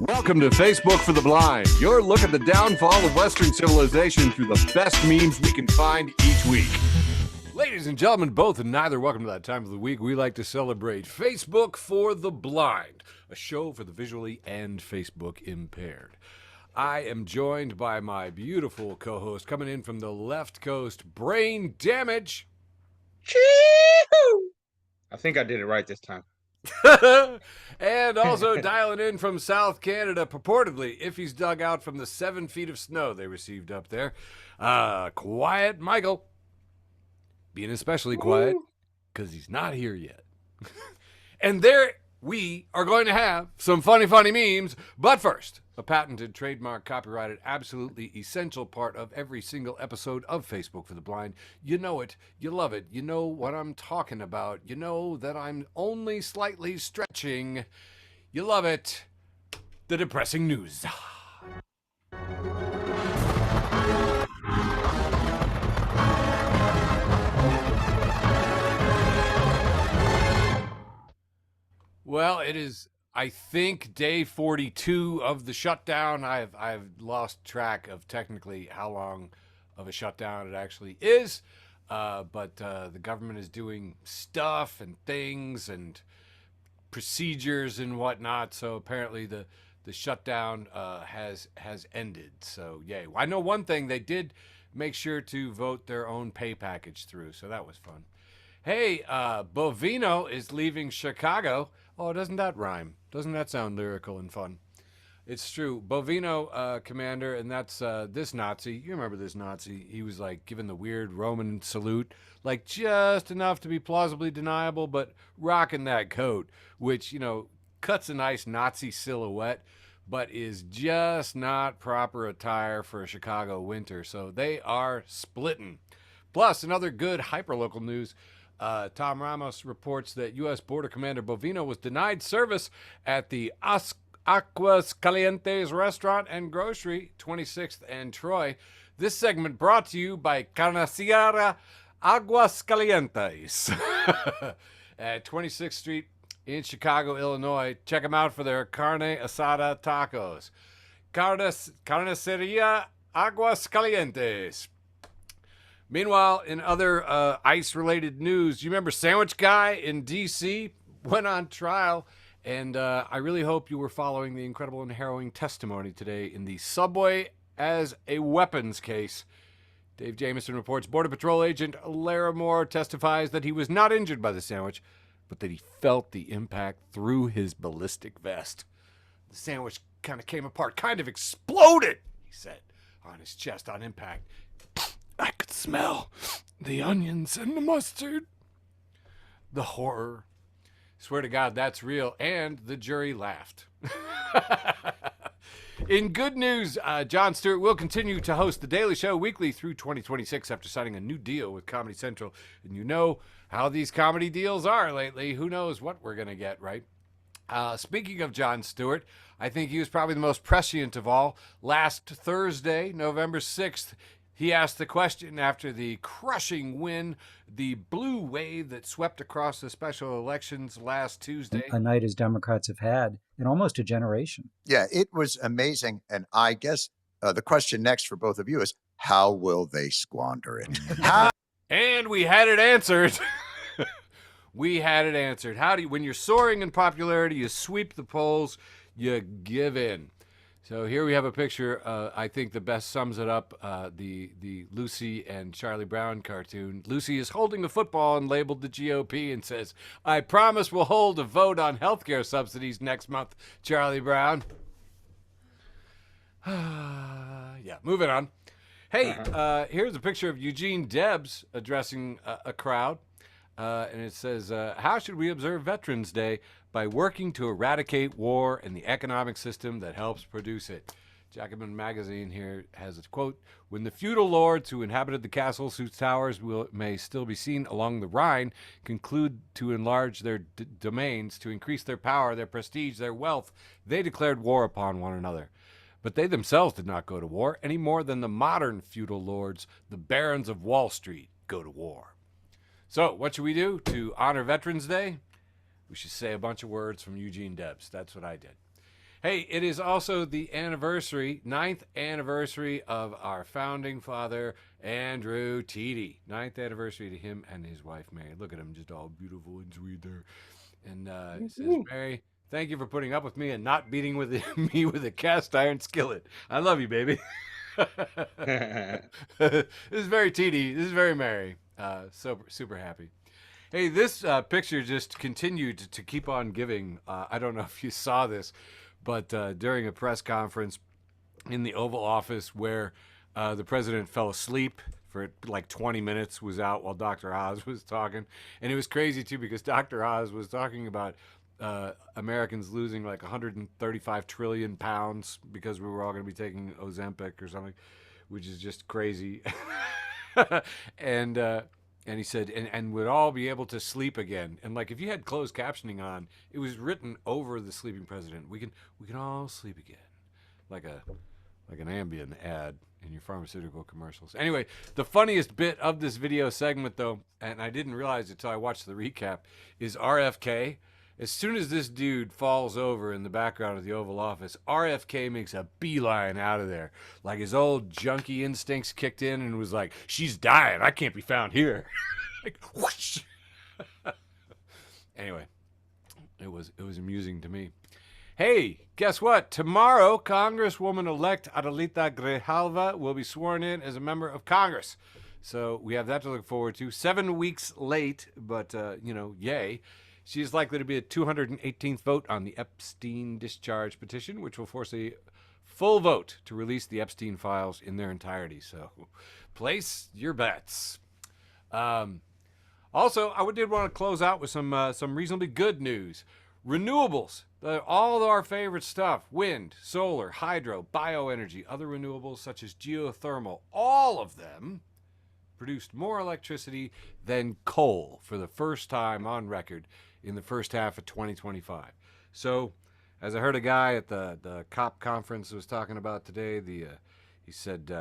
Welcome to Facebook for the Blind, your look at the downfall of Western civilization through the best memes we can find each week. Ladies and gentlemen, both and neither, welcome to that time of the week we like to celebrate Facebook for the Blind, a show for the visually and Facebook impaired. I am joined by my beautiful co-host coming in from the left coast, Brane Damage. I think I did it right this time. And also dialing in from South Canada, purportedly, if he's dug out from the 7 feet of snow they received up there, Quiet Michael. Being especially quiet because he's not here yet. And there we are going to have some funny memes. But first, a patented, trademark, copyrighted, absolutely essential part of every single episode of Facebook for the Blind. You know it. You love it. You know what I'm talking about. You know that I'm only slightly stretching. You love it. The depressing news. Well, it is, I think, day 42 of the shutdown. I've lost track of technically how long of a shutdown it actually is, but the government is doing stuff and things and procedures and whatnot. So apparently the shutdown has ended. So yay! I know one thing: they did make sure to vote their own pay package through, so that was fun. Hey, Bovino is leaving Chicago. Oh, doesn't that rhyme? Doesn't that sound lyrical and fun? It's true. Bovino, Commander, and that's this Nazi. You remember this Nazi. He was like giving the weird Roman salute, like just enough to be plausibly deniable, but rocking that coat, which, you know, cuts a nice Nazi silhouette, but is just not proper attire for a Chicago winter. So they are splitting. Plus, another good hyperlocal news. Tom Ramos reports that U.S. Border Commander Bovino was denied service at the Aguas Calientes restaurant and grocery, 26th and Troy. This segment brought to you by Carniceria Aguas Calientes at 26th Street in Chicago, Illinois. Check them out for their carne asada tacos. Carniceria Aguas Calientes. Meanwhile, in other ICE-related news, you remember Sandwich Guy in D.C. went on trial, and I really hope you were following the incredible and harrowing testimony today in the subway as a weapons case. Dave Jamieson reports Border Patrol agent Larimore testifies that he was not injured by the sandwich, but that he felt the impact through his ballistic vest. The sandwich kind of came apart, kind of exploded, he said, on his chest on impact. I could smell the onions and the mustard. The horror. Swear to God, that's real. And the jury laughed. In good news, Jon Stewart will continue to host The Daily Show weekly through 2026 after signing a new deal with Comedy Central. And you know how these comedy deals are lately. Who knows what we're going to get, right? Speaking of Jon Stewart, I think he was probably the most prescient of all. Last Thursday, November 6th, he asked the question after the crushing win, the blue wave that swept across the special elections last Tuesday. A night as Democrats have had in almost a generation. Yeah, it was amazing. And I guess the question next for both of you is, how will they squander it? And we had it answered. We had it answered. How do you, when you're soaring in popularity, you sweep the polls, you give in. So here we have a picture, I think the best sums it up, the Lucy and Charlie Brown cartoon. Lucy is holding the football and labeled the GOP and says, I promise we'll hold a vote on healthcare subsidies next month, Charlie Brown. Yeah, moving on. Hey, here's a picture of Eugene Debs addressing a crowd. And it says, how should we observe Veterans Day? By working to eradicate war and the economic system that helps produce it. Jacobin Magazine here has a quote, when the feudal lords who inhabited the castles whose towers may still be seen along the Rhine conclude to enlarge their domains, to increase their power, their prestige, their wealth, they declared war upon one another. But they themselves did not go to war any more than the modern feudal lords, the barons of Wall Street, go to war. So what should we do to honor Veterans Day? We should say a bunch of words from Eugene Debs. That's what I did. Hey, it is also the anniversary, 9th anniversary of our founding father, Andrew TD. 9th anniversary to him and his wife, Mary. Look at him, just all beautiful and sweet there. And it says, Mary, thank you for putting up with me and not beating with me with a cast iron skillet. I love you, baby. This is very TD. This is very Mary. Super happy. Hey, this picture just continued to keep on giving. I don't know if you saw this, but during a press conference in the Oval Office where the president fell asleep for like 20 minutes, was out while Dr. Oz was talking. And it was crazy, too, because Dr. Oz was talking about Americans losing like 135 trillion pounds because we were all going to be taking Ozempic or something, which is just crazy. And he said, and would all be able to sleep again. And like, if you had closed captioning on, it was written over the sleeping president. We can all sleep again, like an Ambien ad in your pharmaceutical commercials. Anyway, the funniest bit of this video segment, though, and I didn't realize it until I watched the recap, is RFK. As soon as this dude falls over in the background of the Oval Office, RFK makes a beeline out of there. Like his old junkie instincts kicked in and was like, she's dying. I can't be found here. Like, whoosh. Anyway, it was amusing to me. Hey, guess what? Tomorrow, Congresswoman-elect Adelita Grijalva will be sworn in as a member of Congress. So we have that to look forward to. 7 weeks late, but, yay. She is likely to be the 218th vote on the Epstein discharge petition, which will force a full vote to release the Epstein files in their entirety. So place your bets. Also, I did want to close out with some reasonably good news. Renewables, all of our favorite stuff, wind, solar, hydro, bioenergy, other renewables such as geothermal, all of them produced more electricity than coal for the first time on record in the first half of 2025. So, as I heard a guy at the COP conference was talking about today, he said,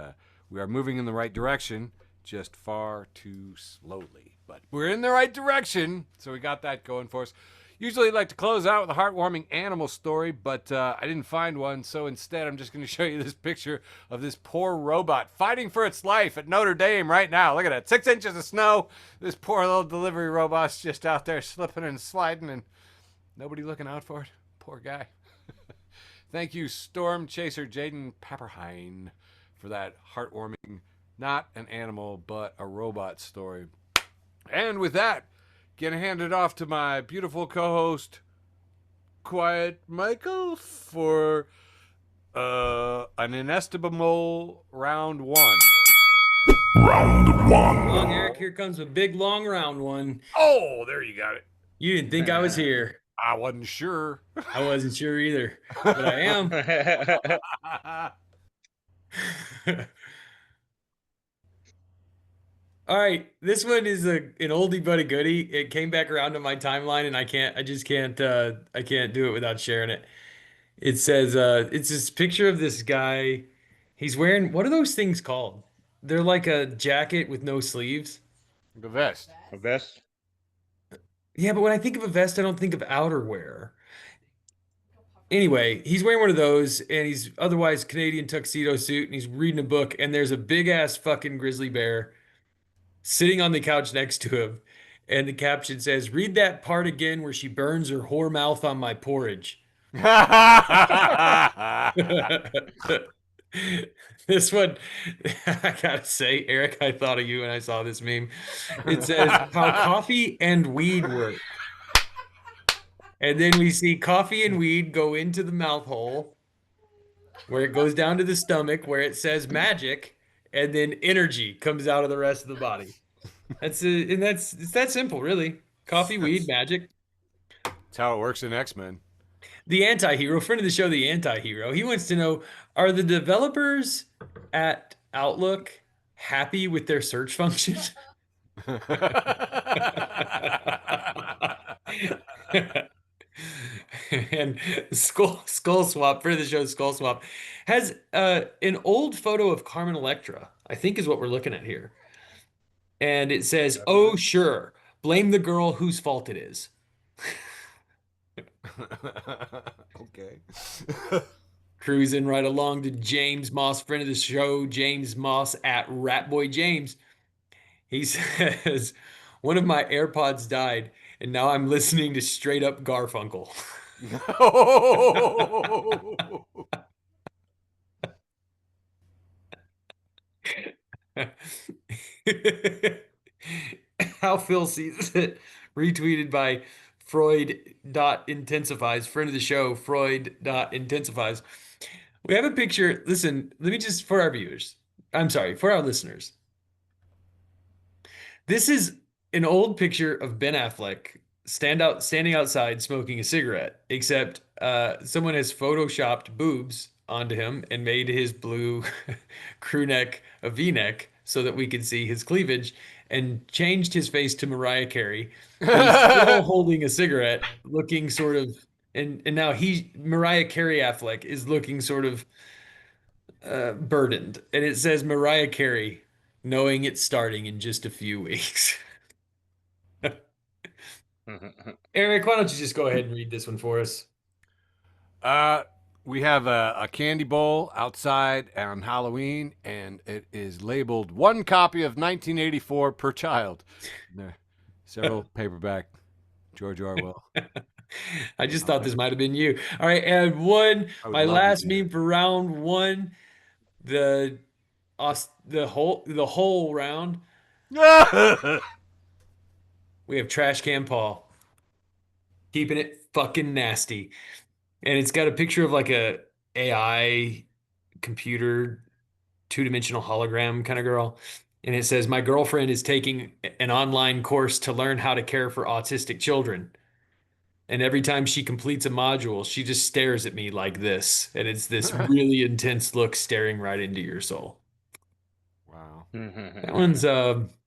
we are moving in the right direction, just far too slowly. But we're in the right direction, so we got that going for us. Usually I'd like to close out with a heartwarming animal story, but I didn't find one, so instead I'm just going to show you this picture of this poor robot fighting for its life at Notre Dame right now. Look at that, 6 inches of snow. This poor little delivery robot's just out there slipping and sliding and nobody looking out for it. Poor guy. Thank you, Storm Chaser Jaden Papperhein, for that heartwarming, not an animal, but a robot story. And with that, gonna hand it off to my beautiful co-host, Quiet Michael, for an inestimable round one. Round one. Long Eric, here comes a big long round one. Oh, there you got it. You didn't think I was here. I wasn't sure. I wasn't sure either, but I am. All right, this one is an oldie but a goodie. It came back around to my timeline, and I can't do it without sharing it. It says, it's this picture of this guy. He's wearing, what are those things called? They're like a jacket with no sleeves. The vest. A vest? Yeah, but when I think of a vest, I don't think of outerwear. Anyway, he's wearing one of those, and he's otherwise Canadian tuxedo suit, and he's reading a book, and there's a big ass fucking grizzly bear sitting on the couch next to him, and the caption says, "Read that part again where she burns her whore mouth on my porridge." This one, I gotta say, Eric, I thought of you when I saw this meme. It says, "How coffee and weed work." And then we see coffee and weed go into the mouth hole, where it goes down to the stomach, where it says magic, and then energy comes out of the rest of the body. It's that simple, really. Coffee, weed, magic. That's how it works in X-Men. The anti-hero, friend of the show, the anti-hero, he wants to know, are the developers at Outlook happy with their search function? And Skull Swap, friend of the show, Skull Swap, has an old photo of Carmen Electra, I think is what we're looking at here. And it says, "Oh, sure, blame the girl whose fault it is." Okay. Okay. Cruising right along to James Moss, friend of the show, James Moss at Ratboy He says, one of my AirPods died, and now I'm listening to straight up Garfunkel. How Phil sees it, retweeted by Freud.intensifies, friend of the show, Freud.intensifies. We have a picture. Listen, let me just, for our viewers, I'm sorry, for our listeners. This is an old picture of Ben Affleck standing outside smoking a cigarette, except someone has photoshopped boobs onto him and made his blue crew neck a V-neck so that we can see his cleavage, and changed his face to Mariah Carey. But he's still holding a cigarette, looking sort of, and now Mariah Carey Affleck is looking sort of burdened, and it says Mariah Carey, knowing it's starting in just a few weeks. Eric, why don't you just go ahead and read this one for us? We have a candy bowl outside on Halloween, and it is labeled one copy of 1984 per child. Several paperback George Orwell. I just thought this might have been you. All right, and my last meme for round one, the whole round. We have Trash Can Paul, keeping it fucking nasty. And it's got a picture of like a AI computer, two-dimensional hologram kind of girl. And it says, my girlfriend is taking an online course to learn how to care for autistic children. And every time she completes a module, she just stares at me like this. And it's this really intense look staring right into your soul. Wow. That one's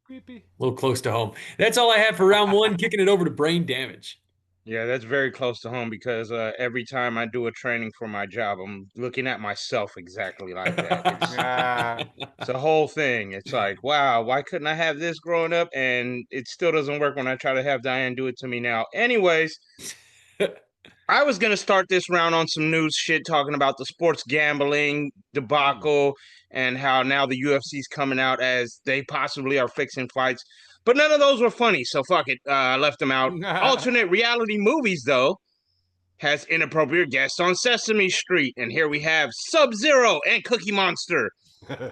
creepy. A little close to home. That's all I have for round one. Kicking it over to Brain Damage. Yeah, that's very close to home because every time I do a training for my job, I'm looking at myself exactly like that. It's a whole thing. It's like, wow, why couldn't I have this growing up? And it still doesn't work when I try to have Diane do it to me now. Anyways, I was going to start this round on some news shit talking about the sports gambling debacle and how now the UFC's coming out as they possibly are fixing fights. But none of those were funny, so fuck it. I left them out. Alternate reality movies, though, has inappropriate guests on Sesame Street. And here we have Sub-Zero and Cookie Monster.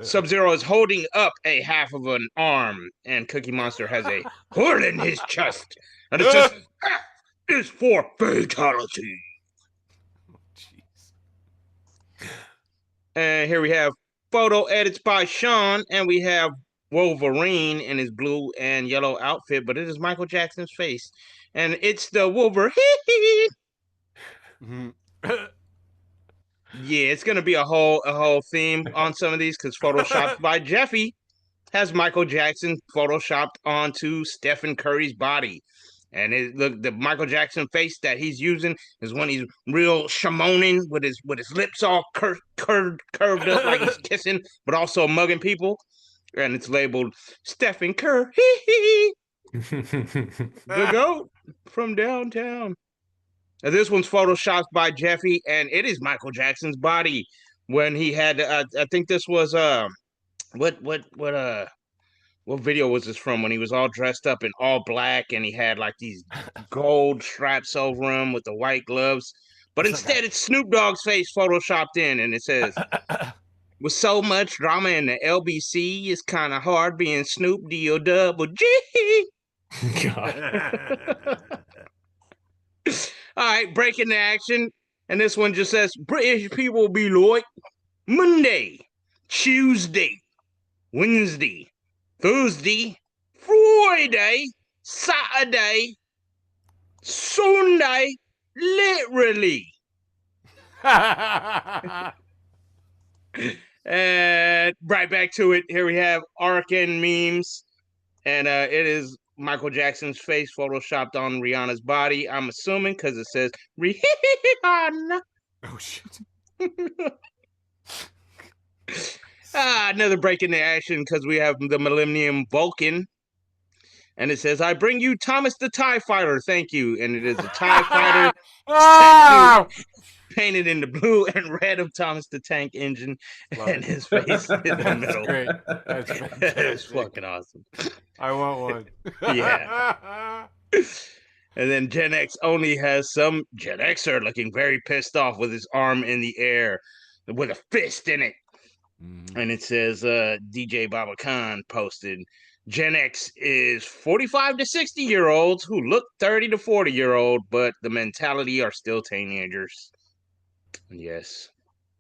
Sub-Zero is holding up a half of an arm, and Cookie Monster has a hole in his chest. And it says, F is for fatality. And here we have photo edits by Sean, and we have Wolverine in his blue and yellow outfit, but it is Michael Jackson's face, and it's the Wolverine. Yeah, it's gonna be a whole theme on some of these because Photoshopped by Jeffy has Michael Jackson photoshopped onto Stephen Curry's body, and the Michael Jackson face that he's using is when he's real shamoning with his lips all curved up like he's kissing, but also mugging people. And it's labeled Stephen Curry, the GOAT from downtown. Now, this one's photoshopped by Jeffy, and it is Michael Jackson's body when he had. I think this was what video was this from? When he was all dressed up in all black and he had like these gold straps over him with the white gloves, but instead it's Snoop Dogg's face photoshopped in, and it says. With so much drama in the LBC, it's kind of hard being Snoop D-O-double-G. God. All right, breaking the action. And this one just says, British people be like Monday, Tuesday, Wednesday, Thursday, Friday, Saturday, Sunday, literally. And right back to it. Here we have Arkin memes, and it is Michael Jackson's face photoshopped on Rihanna's body. I'm assuming because it says Rihanna. Oh shit! Another break in the action because we have the Millennium Vulcan, and it says, "I bring you Thomas the TIE Fighter, thank you." And it is a TIE Fighter statue painted in the blue and red of Thomas the Tank Engine, Love and it. his face in the That's middle. great. That's It's fantastic. fucking awesome. I want one. Yeah. And then Gen X only has some Gen Xer looking very pissed off with his arm in the air with a fist in it. Mhm. And it says DJ Baba Khan posted, Gen X is 45 to 60-year-olds who look 30 to 40-year-old, but the mentality are still teenagers. And yes,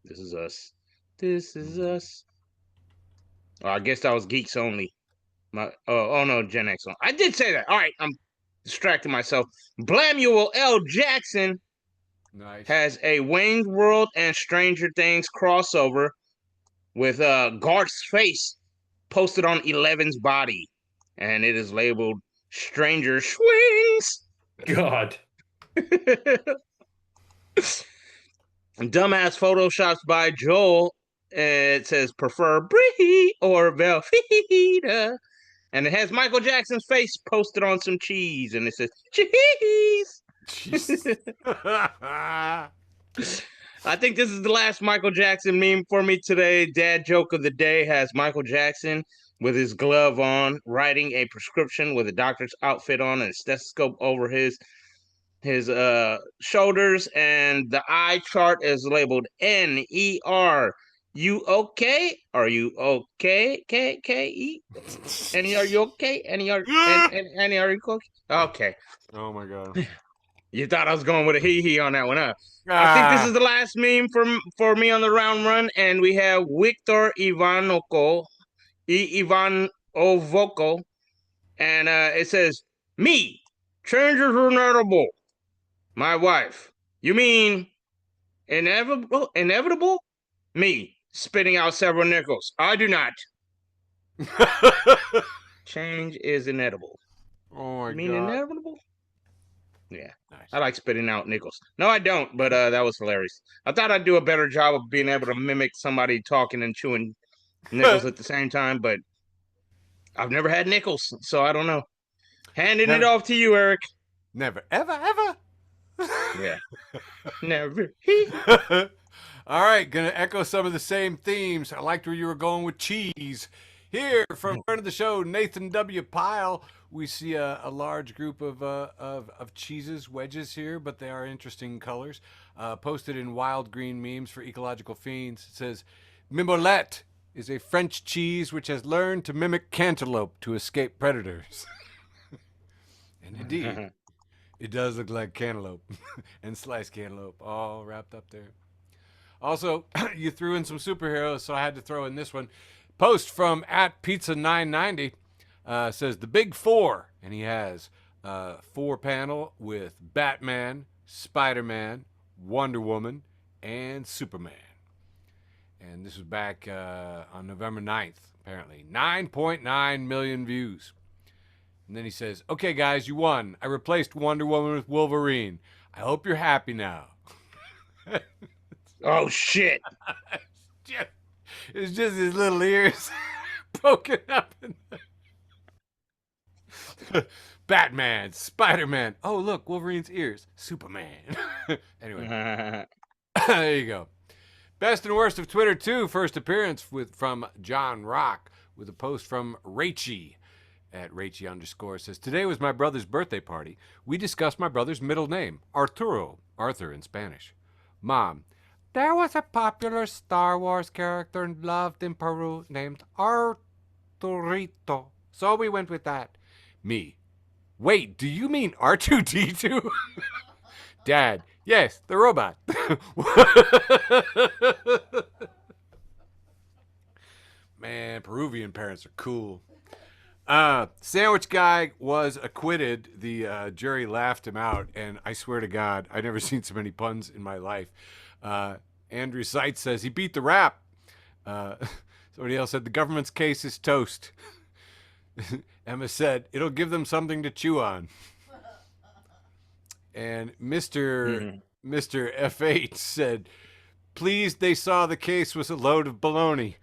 this is us. This is us. Oh, I guess that was geeks only. Oh no, Gen X only. I did say that. All right, I'm distracting myself. Blamuel L. Jackson Nice. has a Wayne's World and Stranger Things crossover with Garth's face posted on 11's body, and it is labeled Stranger Swings. God. Dumbass photoshops by Joel. It says prefer Brie or Velveeta. And it has Michael Jackson's face posted on some cheese, and it says cheese. Jesus. I think this is the last Michael Jackson meme for me today. Dad joke of the day has Michael Jackson with his glove on, writing a prescription with a doctor's outfit on and a stethoscope over his shoulders, and the eye chart is labeled NER. You okay? Are you okay? K-K-E? Any, are you okay? Any, are you okay? Okay. Oh my god. You thought I was going with a hee-hee on that one, huh? I think this is the last meme for me on the round run, and we have Victor Ivanovoko, and it says, me, changes are inevitable. My wife. You mean inevitable? Inevitable? Me, spitting out several nickels. I do not. Change is inevitable. Oh my You mean god. inevitable? Yeah. Nice. I like spitting out nickels. No, I don't, but that was hilarious. I thought I'd do a better job of being able to mimic somebody talking and chewing nickels at the same time, but I've never had nickels, so I don't know. Handing it off to you, Eric. Never, ever. Yeah. Never. All right, gonna echo some of the same themes. I liked where you were going with cheese. Here, from friend of the show, Nathan W. Pyle, we see a large group of cheeses, wedges here, but they are interesting colors. Posted in wild green memes for ecological fiends. It says, Mimolette is a French cheese which has learned to mimic cantaloupe to escape predators. And indeed, it does look like cantaloupe and sliced cantaloupe all wrapped up there. Also, you threw in some superheroes, so I had to throw in this one. Post from @pizza990 says the big four, and he has 4-panel with Batman, Spider-Man, Wonder Woman, and Superman. And this was back on November 9th, apparently. 9.9 million views. And then he says, okay, guys, you won. I replaced Wonder Woman with Wolverine. I hope you're happy now. Oh, shit. It's just his little ears poking up in there. Batman, Spider-Man. Oh, look, Wolverine's ears. Superman. Anyway, there you go. Best and worst of Twitter, too. First appearance from John Rock with a post from Rachie at Rachie_ says, today was my brother's birthday party. We discussed my brother's middle name, Arturo, Arthur in Spanish. Mom, there was a popular Star Wars character loved in Peru named Arturito. So we went with that. Me, wait, do you mean R2D2? Dad, yes, the robot. Man, Peruvian parents are cool. Sandwich guy was acquitted. The jury laughed him out, and I swear to God, I've never seen so many puns in my life. Andrew Seitz says he beat the rap. Somebody else said the government's case is toast. Emma said it'll give them something to chew on. And Mr. F8 said, please, they saw the case was a load of baloney.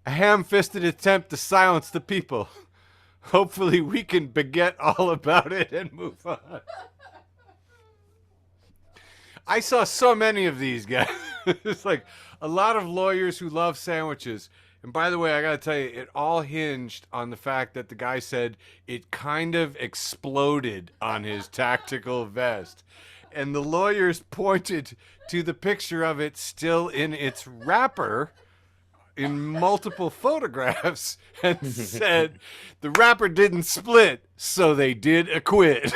A ham-fisted attempt to silence the people. Hopefully we can beget all about it and move on. I saw so many of these guys. It's like a lot of lawyers who love sandwiches. And by the way, I got to tell you, it all hinged on the fact that the guy said it kind of exploded on his tactical vest. And the lawyers pointed to the picture of it still in its wrapper in multiple photographs and said the wrapper didn't split, so they did acquit.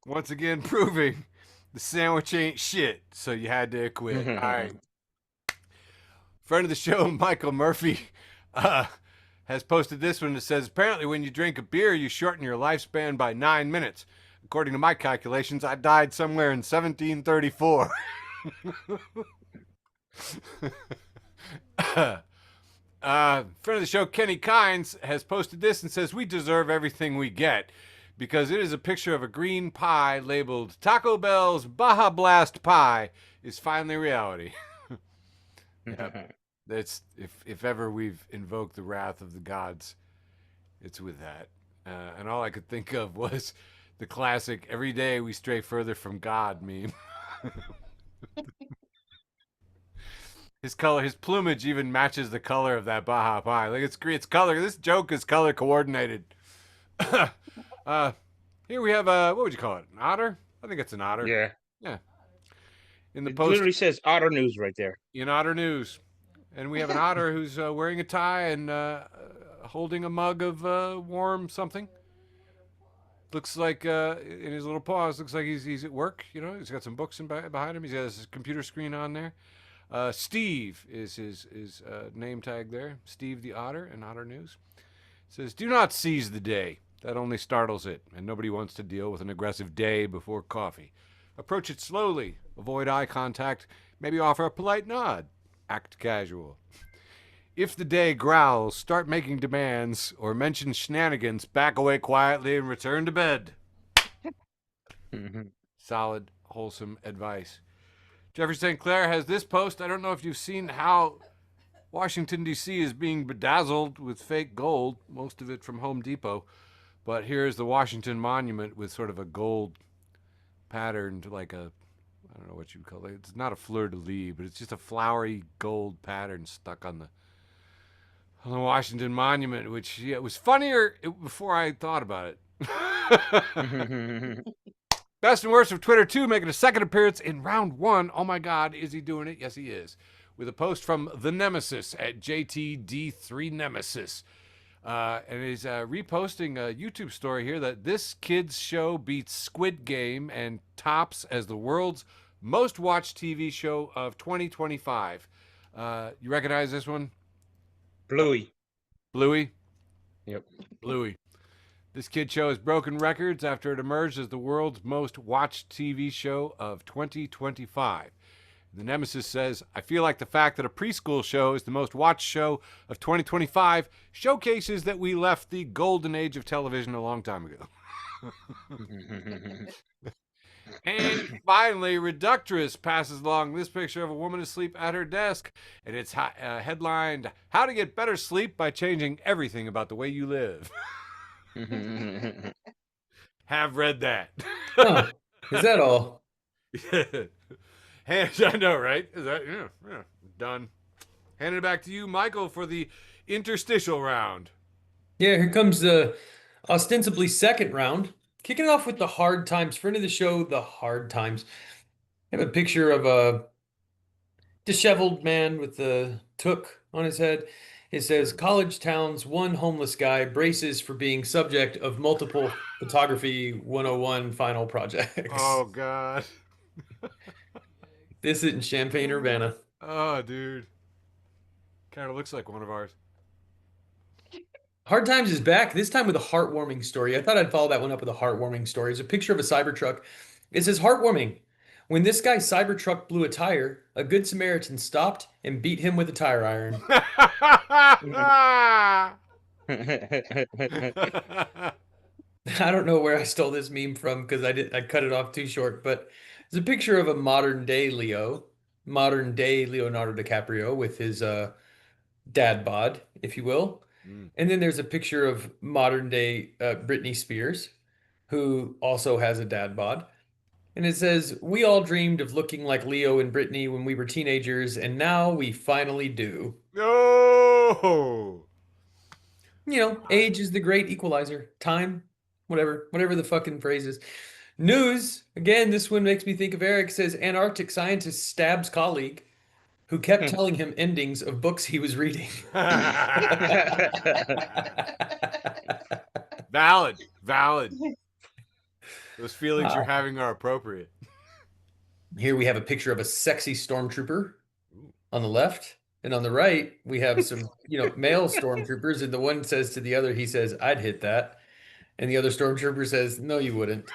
Once again, proving the sandwich ain't shit, so you had to acquit. All right. Friend of the show, Michael Murphy, has posted this one that says, apparently when you drink a beer, you shorten your lifespan by 9 minutes. According to my calculations, I died somewhere in 1734. Friend of the show, Kenny Kynes, has posted this and says, we deserve everything we get, because it is a picture of a green pie labeled Taco Bell's Baja Blast Pie is finally reality. Yep. That's if ever we've invoked the wrath of the gods, it's with that. And all I could think of was the classic "Every day we stray further from God" meme. His color, his plumage even matches the color of that Baja pie. Like it's color. This joke is color coordinated. Here we have what would you call it? An otter? I think it's an otter. Yeah. Yeah. In the It post, literally says Otter News right there. in Otter News, and we have an otter who's wearing a tie and holding a mug of warm something. Looks like in his little paws, looks like he's at work. You know, he's got some books behind him. He's got his computer screen on there. Steve is his name tag there. Steve the Otter in Otter News. It says, do not seize the day. That only startles it, and nobody wants to deal with an aggressive day before coffee. Approach it slowly. Avoid eye contact. Maybe offer a polite nod. Act casual. If the day growls, start making demands, or mention shenanigans, back away quietly and return to bed. Solid, wholesome advice. Jeffrey St. Clair has this post. I don't know if you've seen how Washington, D.C. is being bedazzled with fake gold, most of it from Home Depot. But here's the Washington Monument with sort of a gold patterned, like a, I don't know what you'd call it. It's not a fleur-de-lis, but it's just a flowery gold pattern stuck on the Washington Monument, which it was funnier before I thought about it. Best and worst of Twitter 2 making a second appearance in round 1. Oh my God, is he doing it? Yes, he is. With a post from the Nemesis at JTD3Nemesis. And he's reposting a YouTube story here that this kid's show beats Squid Game and tops as the world's most watched TV show of 2025. You recognize this one? Bluey. Bluey? Yep. Bluey. This kid show has broken records after it emerged as the world's most watched TV show of 2025. The Nemesis says, I feel like the fact that a preschool show is the most watched show of 2025 showcases that we left the golden age of television a long time ago. And finally, Reductress passes along this picture of a woman asleep at her desk, and it's headlined, How to Get Better Sleep by Changing Everything About the Way You Live. Have read that. Huh. Is that all? I know, right? Is that yeah, done? Handing it back to you, Michael, for the interstitial round. Yeah, here comes the ostensibly second round. Kicking it off with the hard times. Friend of the show, the hard times. I have a picture of a disheveled man with a toque on his head. It says, college town's one homeless guy braces for being subject of multiple photography 101 final projects. Oh, God. This is in Champaign-Urbana. Oh, dude. Kind of looks like one of ours. Hard Times is back, this time with a heartwarming story. I thought I'd follow that one up with a heartwarming story. It's a picture of a Cybertruck. It says, heartwarming. When this guy's Cybertruck blew a tire, a good Samaritan stopped and beat him with a tire iron. I don't know where I stole this meme from because I cut it off too short, but it's a picture of a modern day Leonardo DiCaprio with his dad bod, if you will. And then there's a picture of modern day Britney Spears, who also has a dad bod. And it says, "We all dreamed of looking like Leo and Britney when we were teenagers, and now we finally do." No. You know, age is the great equalizer. Time, whatever the fucking phrase is. News, again, this one makes me think of Eric, says Antarctic scientist stabs colleague who kept telling him endings of books he was reading. Valid. Those feelings you're having are appropriate. Here we have a picture of a sexy stormtrooper on the left. And on the right, we have some, male stormtroopers. And the one says to the other, he says, "I'd hit that." And the other stormtrooper says, "No, you wouldn't."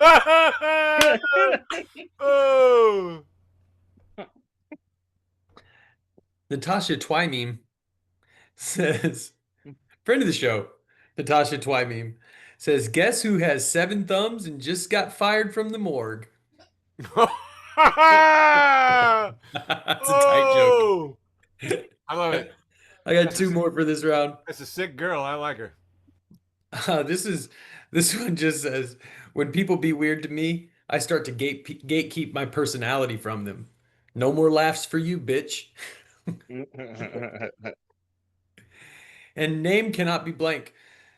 Oh. Natasha Twymeme says, friend of the show, Natasha Twymeme says, "Guess who has 7 thumbs and just got fired from the morgue?" That's a tight joke. I love it. I got 2 more for this round. That's a sick girl. I like her. This one just says, "When people be weird to me, I start to gatekeep my personality from them. No more laughs for you, bitch." And name cannot be blank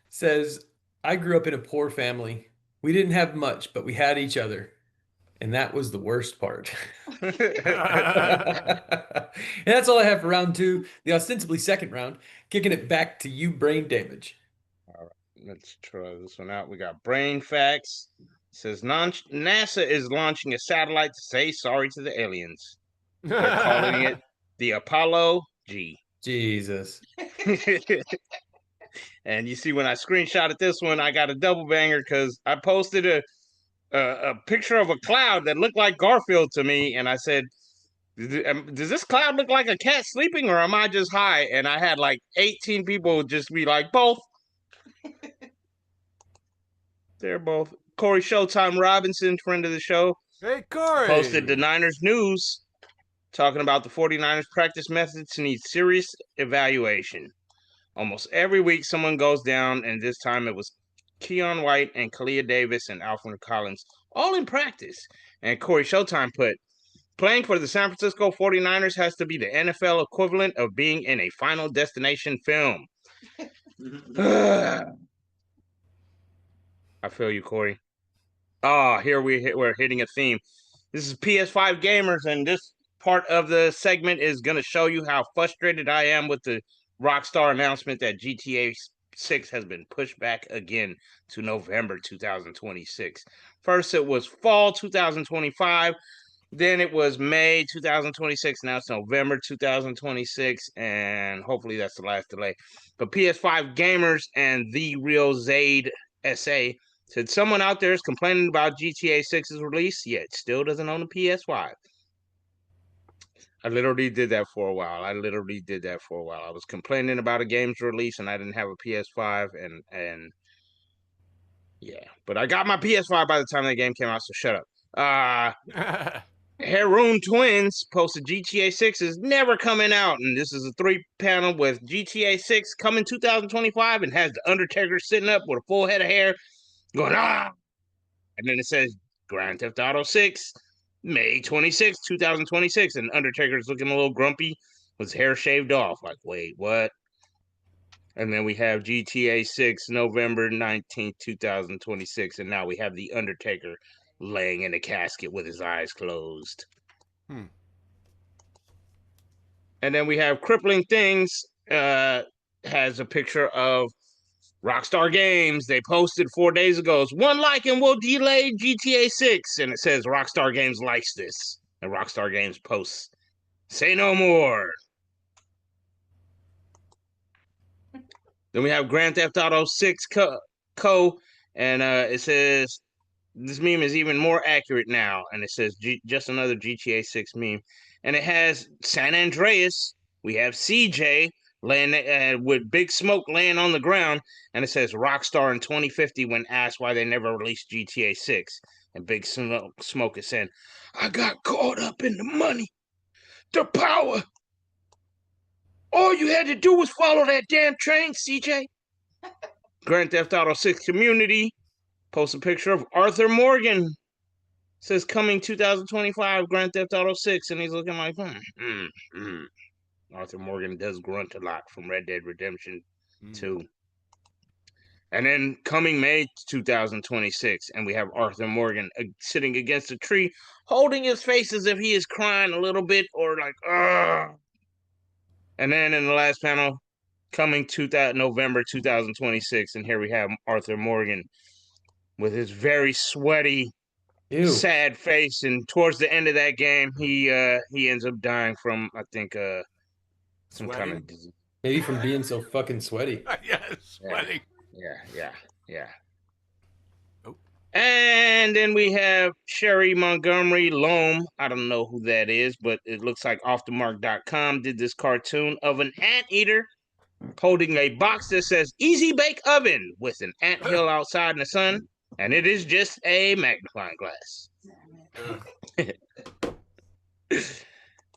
says, "I grew up in a poor family. We didn't have much, but we had each other. And that was the worst part." And that's all I have for round 2, the ostensibly second round. Kicking it back to you, Brain Damage. All right, let's try this one out. We got Brain Facts. It says NASA is launching a satellite to say sorry to the aliens. They're calling it the Apollo G. Jesus. And you see, when I screenshotted this one, I got a double banger because I posted a picture of a cloud that looked like Garfield to me, and I said, "Does this cloud look like a cat sleeping, or am I just high?" And I had like 18 people just be like, "Both." They're both. Corey Showtime Robinson, friend of the show, Hey, Corey. posted the Niners news talking about the 49ers practice methods need serious evaluation. Almost every week someone goes down, and this time it was Keon White and Kalia Davis and Alfred Collins, all in practice. And Corey Showtime put, "Playing for the San Francisco 49ers has to be the NFL equivalent of being in a Final Destination film." I feel you, Corey. Here we're hitting a theme. This is PS5 Gamers, and this part of the segment is going to show you how frustrated I am with the Rockstar announcement that GTA 6 has been pushed back again to November 2026. First, it was fall 2025. Then it was May 2026. Now it's November 2026, and hopefully that's the last delay. But PS5 Gamers and The Real Zaid SA said someone out there is complaining about GTA 6's release, yet still doesn't own a PS5. I literally did that for a while. I was complaining about a game's release, and I didn't have a PS5, and yeah. But I got my PS5 by the time that game came out, so shut up. Haroon Twins posted GTA 6 is never coming out, and this is a 3-panel with GTA 6 coming 2025, and has the Undertaker sitting up with a full head of hair going, "Ah!" And then it says Grand Theft Auto 6, May 26, 2026, and Undertaker's looking a little grumpy with his hair shaved off. Like, wait, what? And then we have GTA 6, November 19th, 2026, and now we have the Undertaker laying in a casket with his eyes closed. And then we have Crippling Things, has a picture of Rockstar Games. They posted 4 days ago, "1 like and we'll delay GTA 6. And it says Rockstar Games likes this. And Rockstar Games posts, "Say no more." Then we have Grand Theft Auto 6 and it says, this meme is even more accurate now. And it says, just another GTA 6 meme. And it has San Andreas. We have CJ laying with Big Smoke laying on the ground, and it says Rockstar in 2050 when asked why they never released GTA 6. And Big Smoke is saying, "I got caught up in the money, the power. All you had to do was follow that damn train, CJ." Grand Theft Auto 6 community posts a picture of Arthur Morgan. Says coming 2025 Grand Theft Auto 6, and he's looking like, Arthur Morgan does grunt a lot from Red Dead Redemption 2. And then coming May 2026, and we have Arthur Morgan sitting against a tree, holding his face as if he is crying a little bit, or like, ugh. And then in the last panel, coming November 2026, and here we have Arthur Morgan with his very sweaty, sad face, and towards the end of that game, he ends up dying from, I think, some kind of disease. Maybe from being so fucking sweaty. Yes, sweating. Yeah. Oh. And then we have Sherry Montgomery Loam. I don't know who that is, but it looks like offthemark.com did this cartoon of an anteater holding a box that says Easy Bake Oven with an anthill outside in the sun, and it is just a magnifying glass.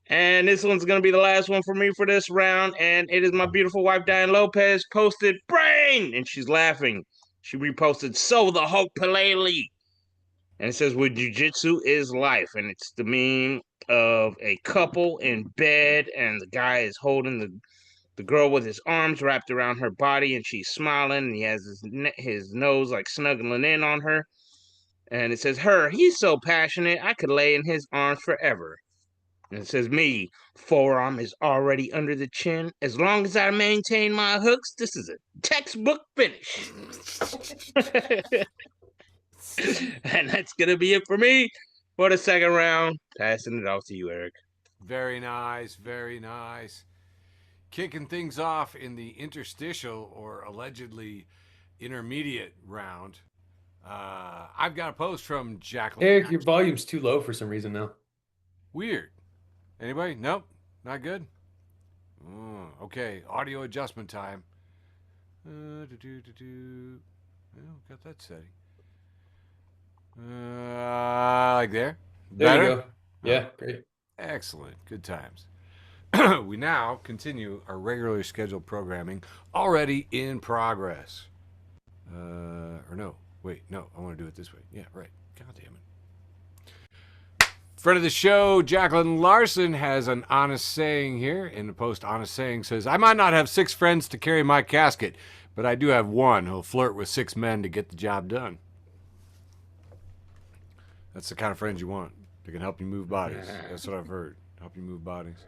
And this one's going to be the last one for me for this round, and it is my beautiful wife, Diane Lopez, posted Brane, and she's laughing. She reposted So the Hulk Palele, and it says, with jiu-jitsu is life, and it's the meme of a couple in bed, and the guy is holding the girl with his arms wrapped around her body, and she's smiling, and he has his nose like snuggling in on her, and it says, he's so passionate, I could lay in his arms forever. And it says, me, forearm is already under the chin. As long as I maintain my hooks, this is a textbook finish. And that's going to be it for me for the second round. Passing it off to you, Eric. Very nice, very nice. Kicking things off in the interstitial or allegedly intermediate round. I've got a post from Jacqueline. Eric, your volume's too low for some reason now. Weird. Anybody? Nope. Not good? Okay. Audio adjustment time. Got that setting. Like there? There you go. Yeah, great. Excellent. Good times. We now continue our regularly scheduled programming already in progress. Or no. Wait, no. I want to do it this way. Yeah, right. God damn it. Friend of the show, Jacqueline Larson, has an honest saying here. In the post, honest saying says, I might not have 6 friends to carry my casket, but I do have one who'll flirt with 6 men to get the job done. That's the kind of friends you want. They can help you move bodies. That's what I've heard. Help you move bodies.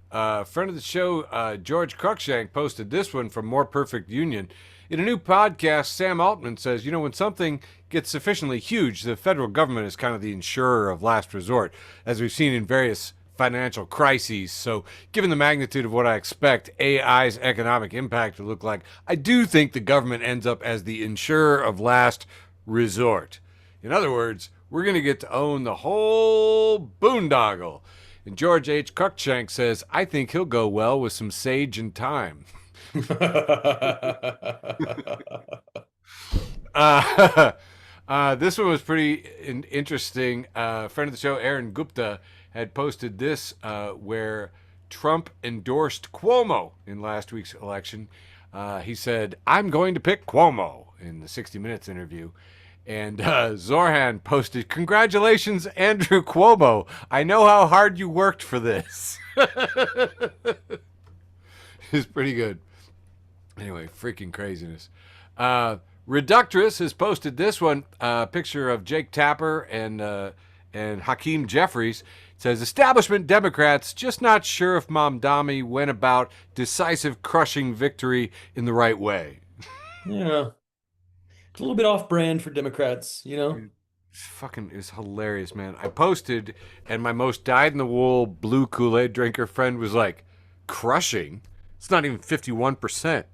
Friend of the show, George Cruikshank, posted this one from More Perfect Union. In a new podcast, Sam Altman says, when something gets sufficiently huge, the federal government is kind of the insurer of last resort, as we've seen in various financial crises. So given the magnitude of what I expect AI's economic impact to look like, I do think the government ends up as the insurer of last resort. In other words, we're going to get to own the whole boondoggle. And George H. Cruikshank says, I think he'll go well with some sage and thyme. This one was pretty interesting. Friend of the show, Aaron Gupta, had posted this where Trump endorsed Cuomo in last week's election. He said, I'm going to pick Cuomo in the 60 Minutes interview. And Zorhan posted, congratulations, Andrew Cuomo. I know how hard you worked for this. It's pretty good. Anyway, freaking craziness. Reductress has posted this one, a picture of Jake Tapper and Hakeem Jeffries. It says, establishment Democrats just not sure if Mamdani went about decisive crushing victory in the right way. Yeah. It's a little bit off brand for Democrats, Fucking is hilarious, man. I posted, and my most dyed-in-the-wool blue Kool-Aid drinker friend was like, crushing? It's not even 51%.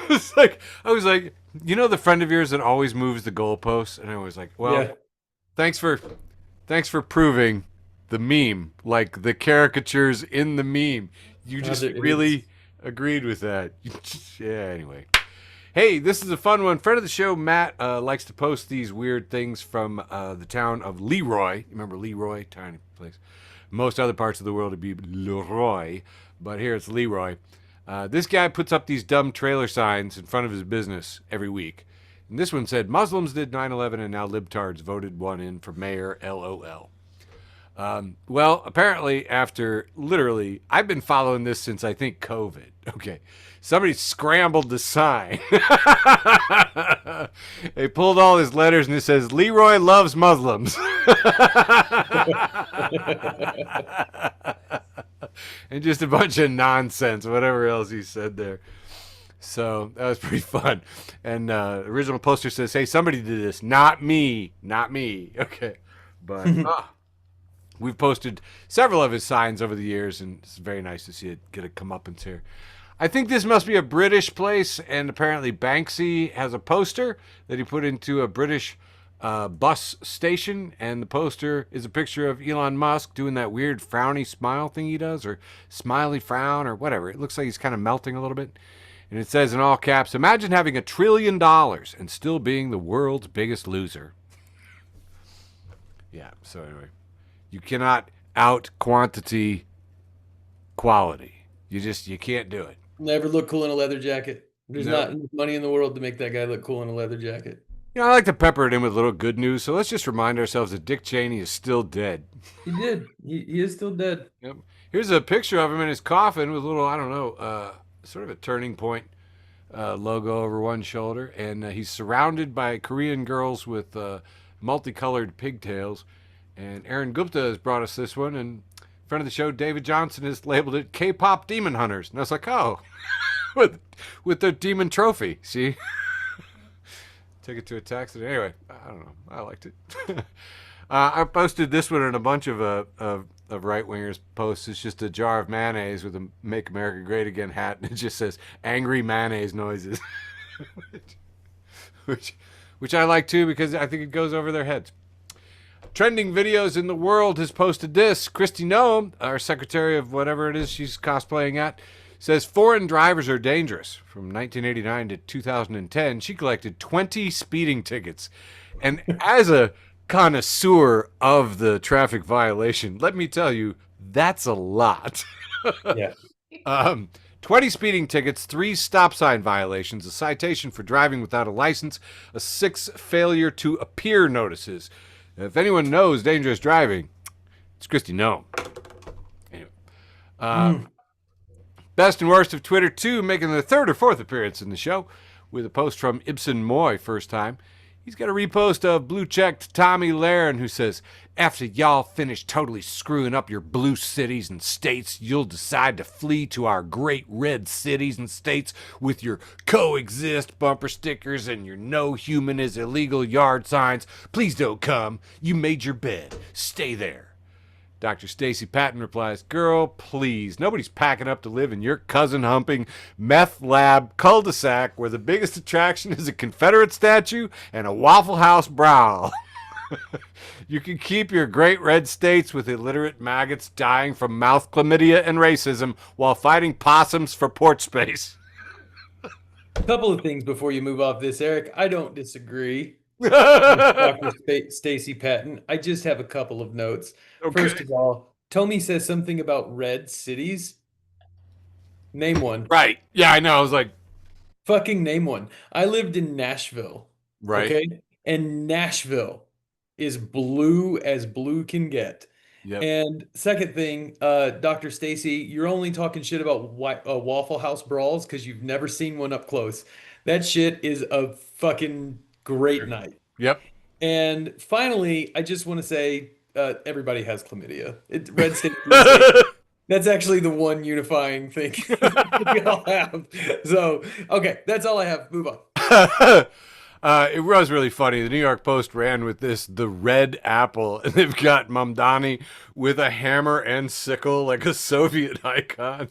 It's like, I was like, the friend of yours that always moves the goalposts? And I was like, well, yeah. Thanks for proving the meme, like the caricatures in the meme. You just really agreed with that. Yeah, anyway. Hey, this is a fun one. Friend of the show, Matt, likes to post these weird things from the town of Leroy. You remember Leroy? Tiny place. Most other parts of the world would be Leroy, but here it's Leroy. This guy puts up these dumb trailer signs in front of his business every week. And this one said, Muslims did 9/11 and now libtards voted one in for mayor, LOL. Well, apparently after literally, I've been following this since I think COVID. Okay. Somebody scrambled the sign. They pulled all his letters and it says, Leroy loves Muslims. And just a bunch of nonsense, whatever else he said there. So that was pretty fun. And original poster says, hey, somebody did this. Not me. Not me. Okay. But we've posted several of his signs over the years, and it's very nice to see it get a comeuppance here. I think this must be a British place, and apparently Banksy has a poster that he put into a British bus station, and the poster is a picture of Elon Musk doing that weird frowny smile thing he does, or smiley frown, or whatever. It looks like he's kind of melting a little bit. And it says in all caps, imagine having $1 trillion and still being the world's biggest loser. Yeah, so anyway. You cannot out quantity quality. You can't do it. Never look cool in a leather jacket. There's not enough money in the world to make that guy look cool in a leather jacket. You know, I like to pepper it in with a little good news. So let's just remind ourselves that Dick Cheney is still dead. He did. He is still dead. Yep. Here's a picture of him in his coffin with a little, I don't know, sort of a Turning Point logo over one shoulder. And he's surrounded by Korean girls with multicolored pigtails. And Aaron Gupta has brought us this one. And friend of the show, David Johnson, has labeled it K-pop Demon Hunters. And I was like, oh, with the demon trophy. See? Took it to a tax. Anyway, I don't know. I liked it. I posted this one in a bunch of right-wingers posts. It's just a jar of mayonnaise with a Make America Great Again hat. And it just says, angry mayonnaise noises. which I like, too, because I think it goes over their heads. Trending videos in the world has posted this. Christy Gnome, our secretary of whatever it is she's cosplaying at, says foreign drivers are dangerous. From 1989 to 2010, she collected 20 speeding tickets. And as a connoisseur of the traffic violation, let me tell you, that's a lot. Yeah. 20 speeding tickets, 3 stop sign violations, a citation for driving without a license, 6 failure to appear notices. If anyone knows dangerous driving, it's Christy Gnome. Anyway. Best and worst of Twitter 2, making the 3rd or 4th appearance in the show, with a post from Ibsen Moy, first time. He's got a repost of blue-checked Tommy Laren, who says, after y'all finish totally screwing up your blue cities and states, you'll decide to flee to our great red cities and states with your coexist bumper stickers and your no human is illegal yard signs. Please don't come. You made your bed. Stay there. Dr. Stacy Patton replies, girl, please. Nobody's packing up to live in your cousin-humping meth lab cul-de-sac where the biggest attraction is a Confederate statue and a Waffle House brawl. You can keep your great red states with illiterate maggots dying from mouth chlamydia and racism while fighting possums for port space. A couple of things before you move off this, Eric. I don't disagree with Dr. Stacy Patton. I just have a couple of notes. Okay. First of all, Tommy says something about red cities. Name one. Right. Yeah, I know. I was like, fucking name one. I lived in Nashville. Right. Okay. And Nashville is blue as blue can get. Yep. And second thing, Dr. Stacy, you're only talking shit about Waffle House brawls because you've never seen one up close. That shit is a fucking great night. Yep. And finally, I just want to say, everybody has chlamydia. Red state. That's actually the one unifying thing we all have. So, okay, that's all I have. Move on. It was really funny. The New York Post ran with this, the red apple, and they've got Mamdani with a hammer and sickle like a Soviet icon.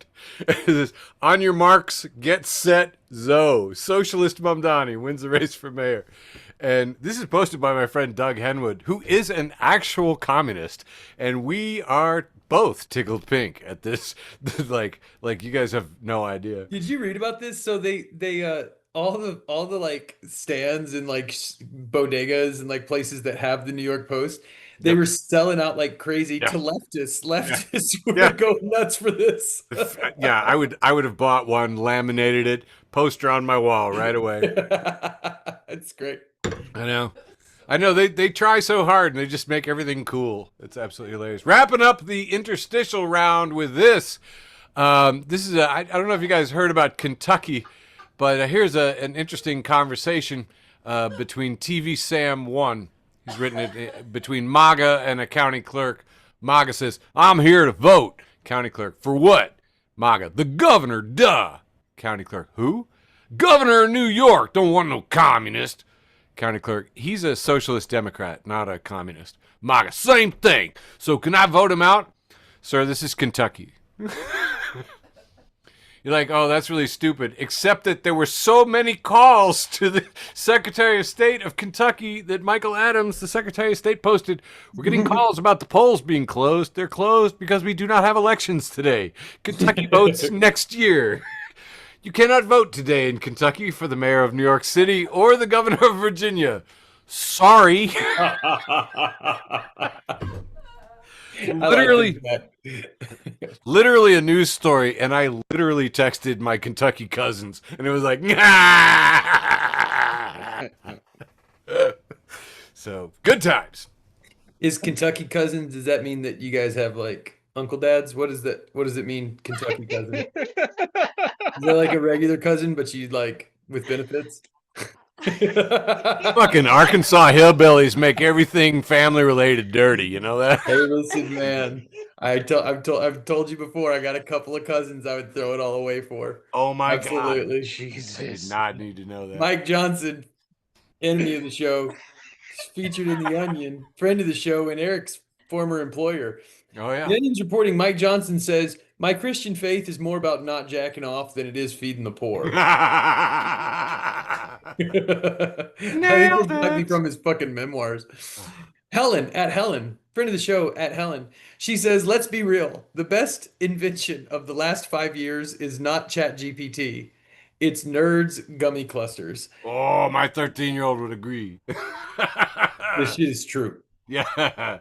On your marks, get set, Zoe. Socialist Mamdani wins the race for mayor. And this is posted by my friend Doug Henwood, who is an actual communist. And we are both tickled pink at this. like you guys have no idea. Did you read about this? So they all the like stands and like bodegas and like places that have the New York Post, They were selling out like crazy Yeah. to leftists. Leftists were Yeah. going nuts for this. Yeah, I would have bought one, laminated it, poster on my wall right away. It's great. I know they try so hard and they just make everything cool. It's absolutely hilarious. Wrapping up the interstitial round with this. This is I don't know if you guys heard about Kentucky, but here's an interesting conversation between TV Sam 1. He's written it between MAGA and a county clerk. MAGA says, "I'm here to vote." County clerk, "For what?" MAGA, "The governor, duh." County clerk, "Who?" "Governor of New York. Don't want no communist." County clerk, "He's a socialist Democrat, not a communist." MAGA, "Same thing. So can I vote him out?" "Sir, this is Kentucky." You're like, oh, that's really stupid. Except that there were so many calls to the Secretary of State of Kentucky that Michael Adams, the Secretary of State, posted, "We're getting calls about the polls being closed. They're closed because we do not have elections today. Kentucky votes next year. You cannot vote today in Kentucky for the mayor of New York City or the governor of Virginia. Sorry." Literally a news story, and I literally texted my Kentucky cousins, and it was like, so good times. Is Kentucky cousins? Does that mean that you guys have like uncle dads? What is that? What does it mean, Kentucky cousin? Is that like a regular cousin, but you like with benefits? Fucking Arkansas hillbillies make everything family related dirty. You know that? Hey, listen, man. I've told you before. I got a couple of cousins I would throw it all away for. Oh my Absolutely. God! Jesus, I did not need to know that. Mike Johnson, enemy of the show, featured in The Onion, friend of the show, and Eric's former employer. Oh yeah. The Onion's reporting Mike Johnson says, "My Christian faith is more about not jacking off than it is feeding the poor." I think this might be from his fucking memoirs. Helen, friend of the show, at Helen. She says, "Let's be real. The best invention of the last 5 years is not ChatGPT. It's nerds gummy clusters." Oh, my 13-year-old would agree. This shit is true. Yeah.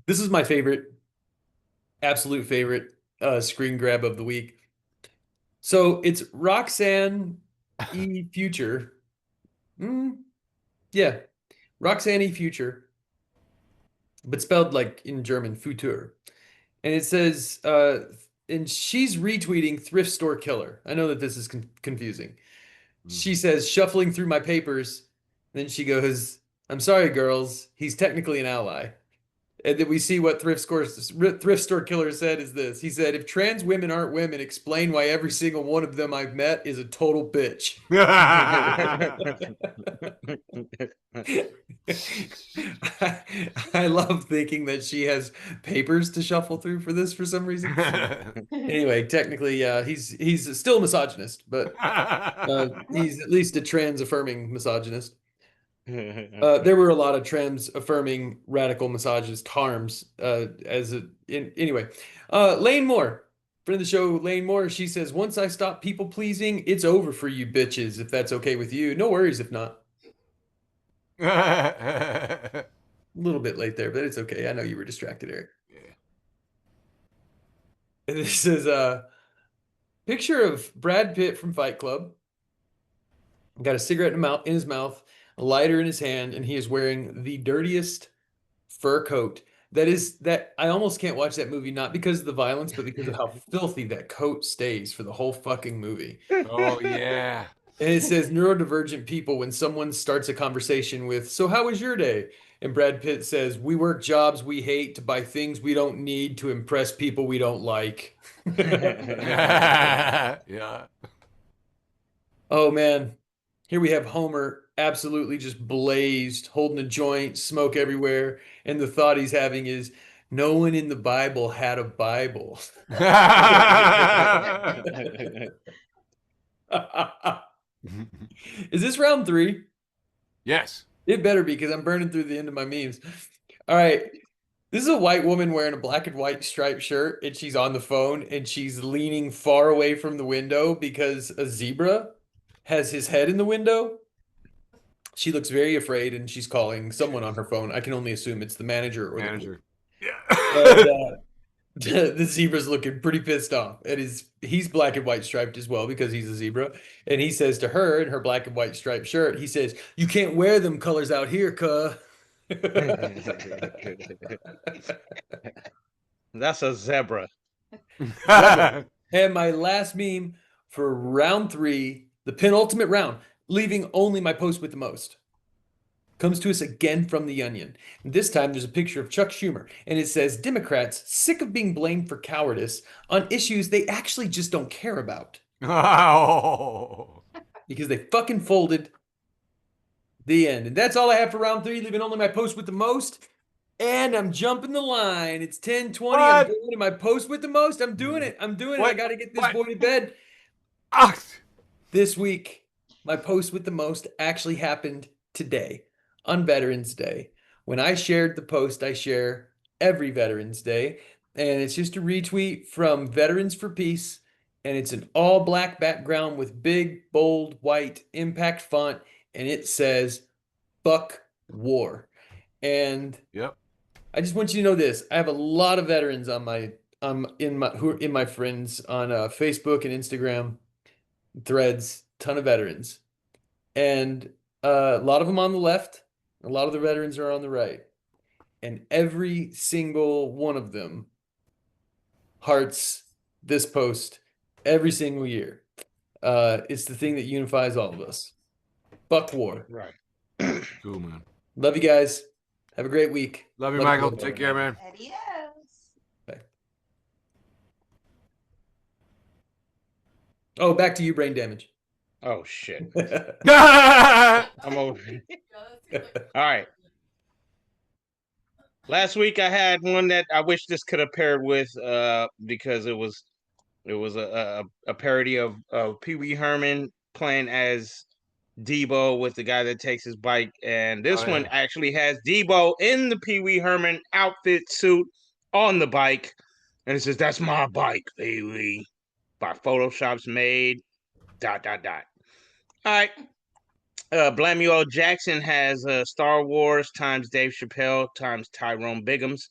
This is my favorite, absolute favorite screen grab of the week. So it's Roxanne E. Future. Yeah, Roxanne E. Future, but spelled like in German, Futur. And it says, and she's retweeting Thrift Store Killer. I know that this is confusing. She says, "Shuffling through my papers." Then she goes, "I'm sorry, girls. He's technically an ally." And then we see what Thrift Store Killer said is this. He said, "If trans women aren't women, explain why every single one of them I've met is a total bitch." I love thinking that she has papers to shuffle through for this for some reason. Anyway, technically, he's still a misogynist, but he's at least a trans-affirming misogynist. There were a lot of trans-affirming radical misogynist harms anyway. Lane Moore, friend of the show, Lane Moore, she says, "Once I stop people pleasing, it's over for you bitches, if that's okay with you. No worries if not." A little bit late there, but it's okay. I know you were distracted, Eric. Yeah. And this is a picture of Brad Pitt from Fight Club. Got a cigarette in his mouth, a lighter in his hand, and he is wearing the dirtiest fur coat. That I almost can't watch that movie, not because of the violence, but because of how filthy that coat stays for the whole fucking movie. Oh yeah. And it says, "Neurodivergent people, when someone starts a conversation with, 'So how was your day?' And Brad Pitt says, 'We work jobs we hate to buy things we don't need to impress people we don't like.'" Yeah. Oh man, here we have Homer absolutely just blazed, holding a joint, smoke everywhere, and the thought he's having is, "No one in the Bible had a Bible." Is this round 3? Yes. It better be, because I'm burning through the end of my memes. All right. This is a white woman wearing a black and white striped shirt, and she's on the phone, and she's leaning far away from the window because a zebra has his head in the window. She looks very afraid, and she's calling someone on her phone. I can only assume it's the manager or Manager. Yeah. the the zebra's looking pretty pissed off. He's black and white striped as well because he's a zebra. And he says to her in her black and white striped shirt, he says, "You can't wear them colors out here, cuh." That's a zebra. And my last meme for round 3, the penultimate round, leaving only my post with the most, comes to us again from the Onion. And this time there's a picture of Chuck Schumer, and it says, "Democrats sick of being blamed for cowardice on issues they actually just don't care about." Oh. Because they fucking folded. The end. And that's all I have for round 3, leaving only my post with the most. And I'm jumping the line. It's 10:20. I'm What? going to my post with the most. I'm doing it. I'm doing it. I What? got to get this What? boy to bed. Ah. This week, my post with the most actually happened today on Veterans Day. When I shared the post, I share every Veterans Day. And it's just a retweet from Veterans for Peace. And it's an all black background with big, bold, white impact font. And it says, "Fuck war." And Yep. I just want you to know this. I have a lot of veterans on my who are in my friends on Facebook and Instagram threads, ton of veterans. And a lot of them on the left, a lot of the veterans are on the right. And every single one of them hearts this post every single year. It's the thing that unifies all of us. Fuck war. Right. Cool, man. Love you guys. Have a great week. Love you, Love Michael. you. Take care, man. Adios. Bye. Oh, back to you, brain damage. Oh shit. Ah. I'm over. All right. Last week I had one that I wish this could have paired with because it was a parody of Pee Wee Herman playing as Debo with the guy that takes his bike, and this one actually has Debo in the Pee Wee Herman outfit suit on the bike, and it says, "That's my bike, Pee Wee," by Photoshop's made. ... All right. Blamuel Jackson has Star Wars times Dave Chappelle times Tyrone Biggums,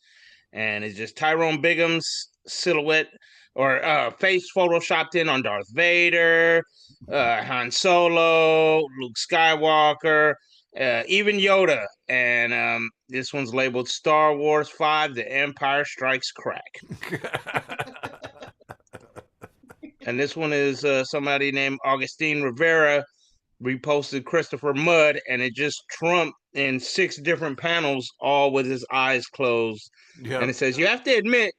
and it's just Tyrone Biggums' silhouette or face photoshopped in on Darth Vader, Han Solo, Luke Skywalker, even Yoda. And this one's labeled Star Wars 5, The Empire Strikes Crack. And this one is somebody named Augustine Rivera reposted Christopher Mudd, and it just Trump in 6 different panels, all with his eyes closed. Yep. And it says, "You have to admit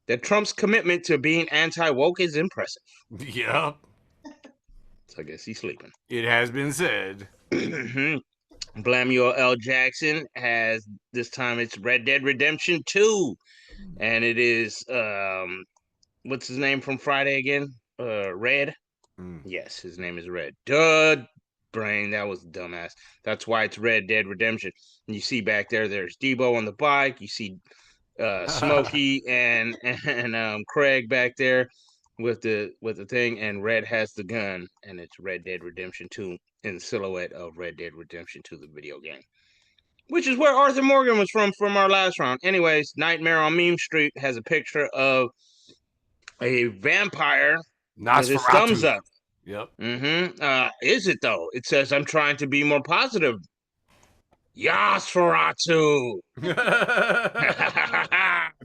that Trump's commitment to being anti-woke is impressive." Yep. So I guess he's sleeping. It has been said. Blamuel L. Jackson has, this time it's Red Dead Redemption 2. And it is, what's his name from Friday again? Red? Yes, his name is Red. Duh, Brane, that was dumbass. That's why it's Red Dead Redemption. And you see back there, there's Debo on the bike. You see Smokey and Craig back there with the thing, and Red has the gun, and it's Red Dead Redemption 2 in the silhouette of Red Dead Redemption 2, the video game, which is where Arthur Morgan was from our last round. Anyways, Nightmare on Meme Street has a picture of a vampire with his thumbs up. Yep. Is it though? It says, "I'm trying to be more positive." Yasferatu.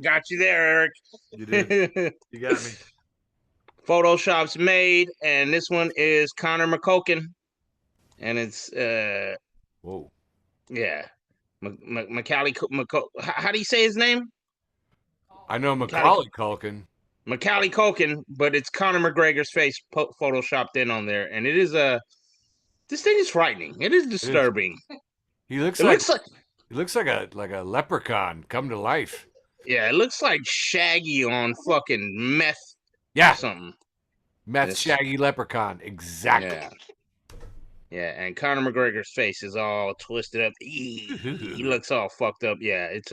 Got you there, Eric. You did. You got me. Photoshop's made, and this one is Connor McCulkin, and it's Whoa. Yeah, Macaulay. How do you say his name? I know Macaulay Culkin. Macaulay Culkin, but it's Conor McGregor's face photoshopped in on there, and it is this thing is frightening. It is disturbing. He looks like a leprechaun come to life. Yeah, it looks like Shaggy on fucking meth. Yeah, or something. Meth Shaggy leprechaun, exactly. Yeah, and Conor McGregor's face is all twisted up. He looks all fucked up. Yeah, it's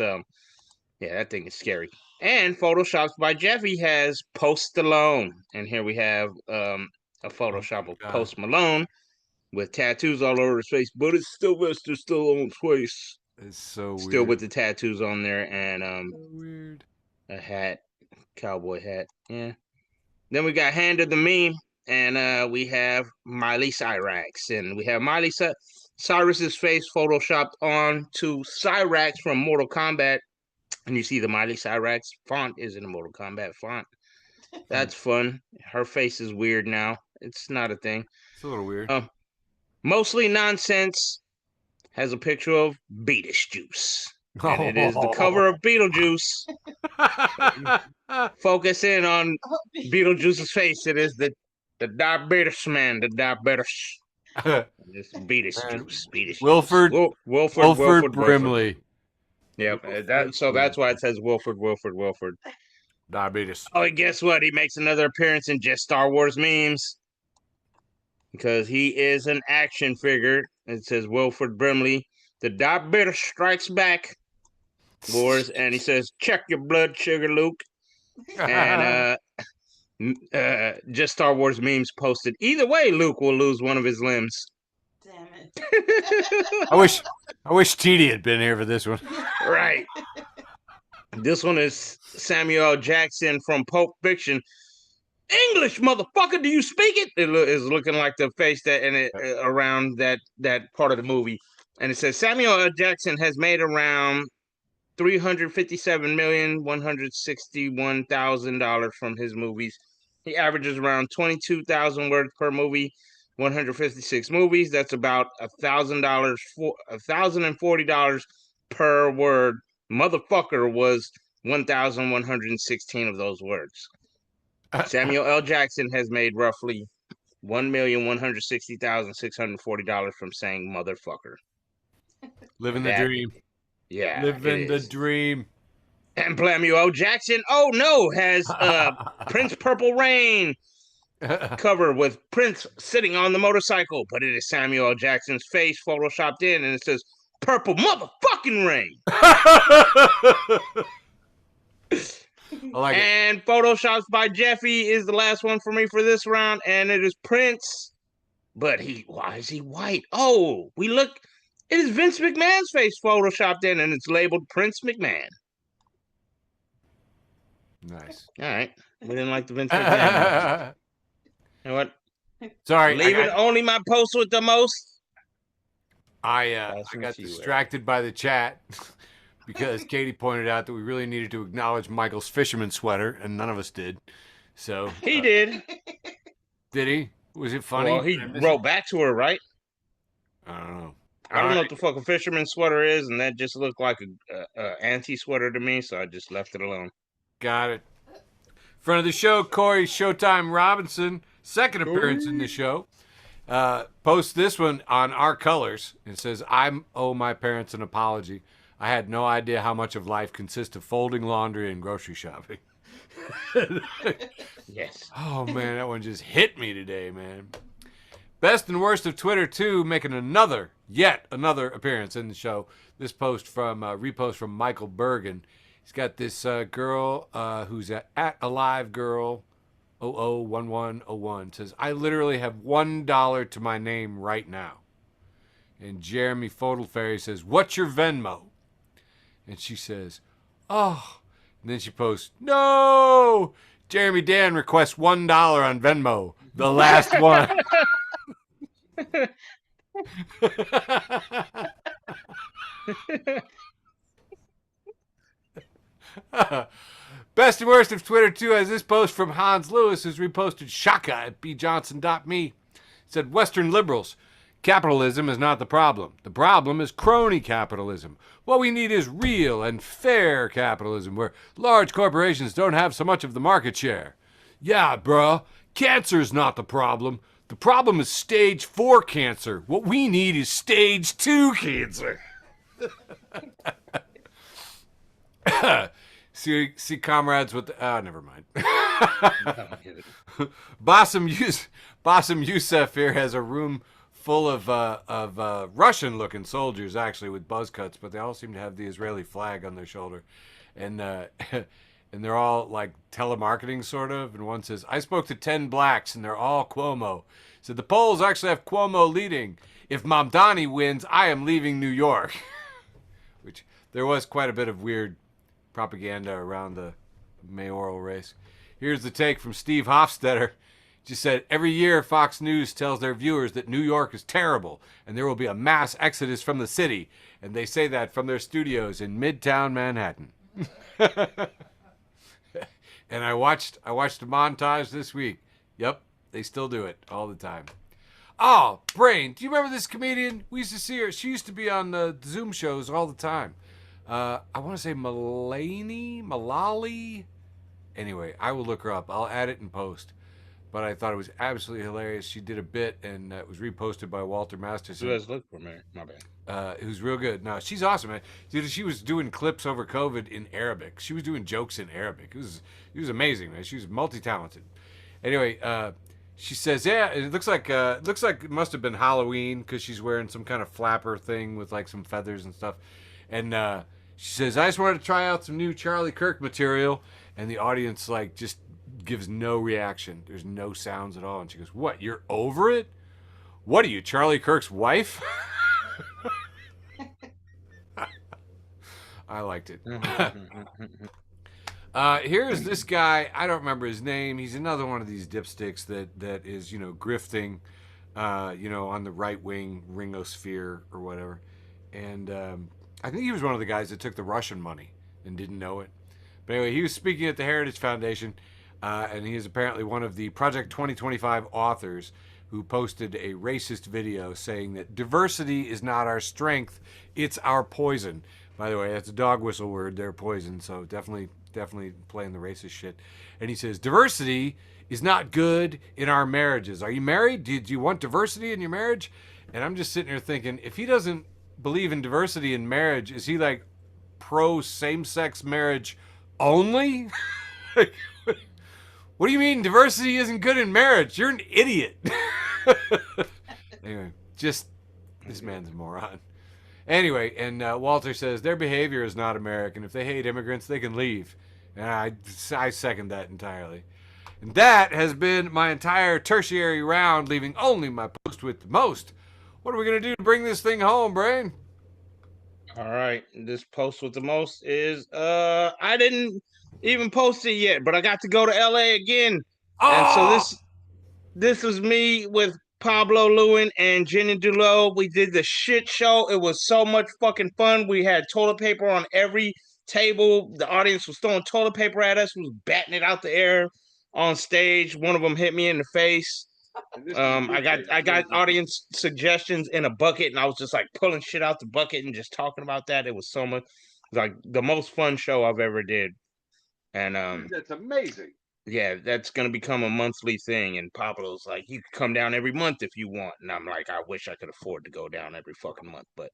that thing is scary. And Photoshops by Jeffy has Post Malone, and here we have a Photoshop of Post Malone with tattoos all over his face, but it's Sylvester Stallone's face. It's so weird. Still with the tattoos on there and So weird. a hat, cowboy hat. Yeah. Then we got handed the meme, and we have Miley Cyrus, and we have Miley Cyrus's face photoshopped on to Cyrax from Mortal Kombat, and you see the Miley Cyrus font is in the Mortal Kombat font. That's fun. Her face is weird now. It's not a thing. It's a little weird. Mostly Nonsense has a picture of Beetish Juice. And it is the cover of Beetlejuice. Focus in on Beetlejuice's face. It is the diabetes man, the diabetes. It's Beetish Juice. Beetish Wilford, Juice. Wilford Brimley. Yep. So that's why it says Wilford. Diabetes. Oh, and guess what? He makes another appearance in Just Star Wars Memes. Because he is an action figure. It says Wilford Brimley. The diabetes strikes back. Boys, and he says, check your blood sugar, Luke. And Just Star Wars Memes posted, either way, Luke will lose one of his limbs. Damn it. I wish TD had been here for this one. Right. This one is Samuel L. Jackson from Pulp Fiction. English, motherfucker, do you speak it? It is looking like the face that around that part of the movie. And it says Samuel L. Jackson has made around $357,161,000 from his movies. He averages around 22,000 words per movie, 156 movies. That's about $1,040 per word. Motherfucker was 1,116 of those words. Samuel L. Jackson has made roughly $1,160,640 from saying motherfucker. Living the dream. Yeah. Living the dream. And Samuel L. Jackson, oh no, has Prince Purple Rain cover with Prince sitting on the motorcycle, but it is Samuel L. Jackson's face photoshopped in, and it says Purple Motherfucking Rain. I like and it. Photoshops by Jeffy is the last one for me for this round, and it is Prince. But why is he white? Oh, it is Vince McMahon's face photoshopped in, and it's labeled Prince McMahon. Nice. All right. We didn't like the Vince McMahon. You know what? Sorry. Leaving only my post with the most. I got distracted by the chat because Katie pointed out that we really needed to acknowledge Michael's fisherman sweater, and none of us did. So he did. Did he? Was it funny? Well, he wrote back to her, right? I don't know. I don't know what the fuck a fisherman sweater is, and that just looked like a anti-sweater to me, so I just left it alone. Got it. Front of the show, Corey Showtime Robinson, second appearance in the show. Post this one on our colors. It says, I owe my parents an apology. I had no idea how much of life consists of folding laundry and grocery shopping. Yes. Oh, man, that one just hit me today, man. Best and worst of Twitter, too, making yet another appearance in the show. This post from, repost from Michael Bergen. He's got this girl who's at AliveGirl 001101. Says, I literally have $1 to my name right now. And Jeremy Fodelferry says, what's your Venmo? And she says, oh. And then she posts, no! Jeremy Dan requests $1 on Venmo. The last one. Best and worst of Twitter, too, has this post from Hans Lewis, who's reposted Shaka at bjohnson.me. Said, Western liberals, capitalism is not the problem. The problem is crony capitalism. What we need is real and fair capitalism, where large corporations don't have so much of the market share. Yeah, bruh, cancer's not the problem. The problem is stage 4 cancer. What we need is stage 2 cancer. See comrades with the... never mind. Bassem Youssef here has a room full of Russian-looking soldiers, actually, with buzz cuts, but they all seem to have the Israeli flag on their shoulder. And and they're all like telemarketing sort of. And one says, I spoke to 10 blacks and they're all Cuomo. So the polls actually have Cuomo leading. If Mamdani wins, I am leaving New York. Which there was quite a bit of weird propaganda around the mayoral race. Here's the take from Steve Hofstetter. He just said, every year Fox News tells their viewers that New York is terrible and there will be a mass exodus from the city. And they say that from their studios in Midtown Manhattan. And I watched a montage this week. Yep, they still do it all the time. Oh, Brane, do you remember this comedian? We used to see her. She used to be on the Zoom shows all the time. I want to say Malali. Anyway, I will look her up. I'll add it in post. But I thought it was absolutely hilarious. She did a bit, and it was reposted by Walter Masterson. Who has looked for me? My bad. It was real good. No, she's awesome, man. Dude, she was doing clips over COVID in Arabic. She was doing jokes in Arabic. It was amazing, man. She was multi-talented. Anyway, she says, yeah, it looks like it must have been Halloween because she's wearing some kind of flapper thing with like some feathers and stuff. And she says, I just wanted to try out some new Charlie Kirk material. And the audience like just gives no reaction. There's no sounds at all. And she goes, what, you're over it? What are you, Charlie Kirk's wife? I liked it. Here's this guy. I don't remember his name. He's another one of these dipsticks that is, grifting, on the right-wing ringosphere or whatever. And I think he was one of the guys that took the Russian money and didn't know it. But anyway, he was speaking at the Heritage Foundation, and he is apparently one of the Project 2025 authors who posted a racist video saying that diversity is not our strength, it's our poison. By the way, that's a dog whistle word, they're poison, so definitely playing the racist shit. And he says, diversity is not good in our marriages. Are you married? Do you want diversity in your marriage? And I'm just sitting here thinking, if he doesn't believe in diversity in marriage, is he like pro same-sex marriage only? What do you mean diversity isn't good in marriage? You're an idiot. Anyway, just this man's a moron. Anyway, and Walter says their behavior is not American. If they hate immigrants, they can leave. And I second that entirely. And that has been my entire tertiary round, leaving only my post with the most. What are we going to do to bring this thing home, Brane? All right, this post with the most is I didn't even post it yet, but I got to go to LA again. Oh! And so this was me with Pablo Lewin and Jenny Dulo. We did the shit show. It was so much fucking fun. We had toilet paper on every table. The audience was throwing toilet paper at us. We was batting it out the air on stage. One of them hit me in the face. I got audience suggestions in a bucket, and I was just like pulling shit out the bucket and just talking about that. It was so much, like the most fun show I've ever did. And that's amazing. Yeah, that's gonna become a monthly thing. And Pablo's like, you can come down every month if you want. And I'm like, I wish I could afford to go down every fucking month, but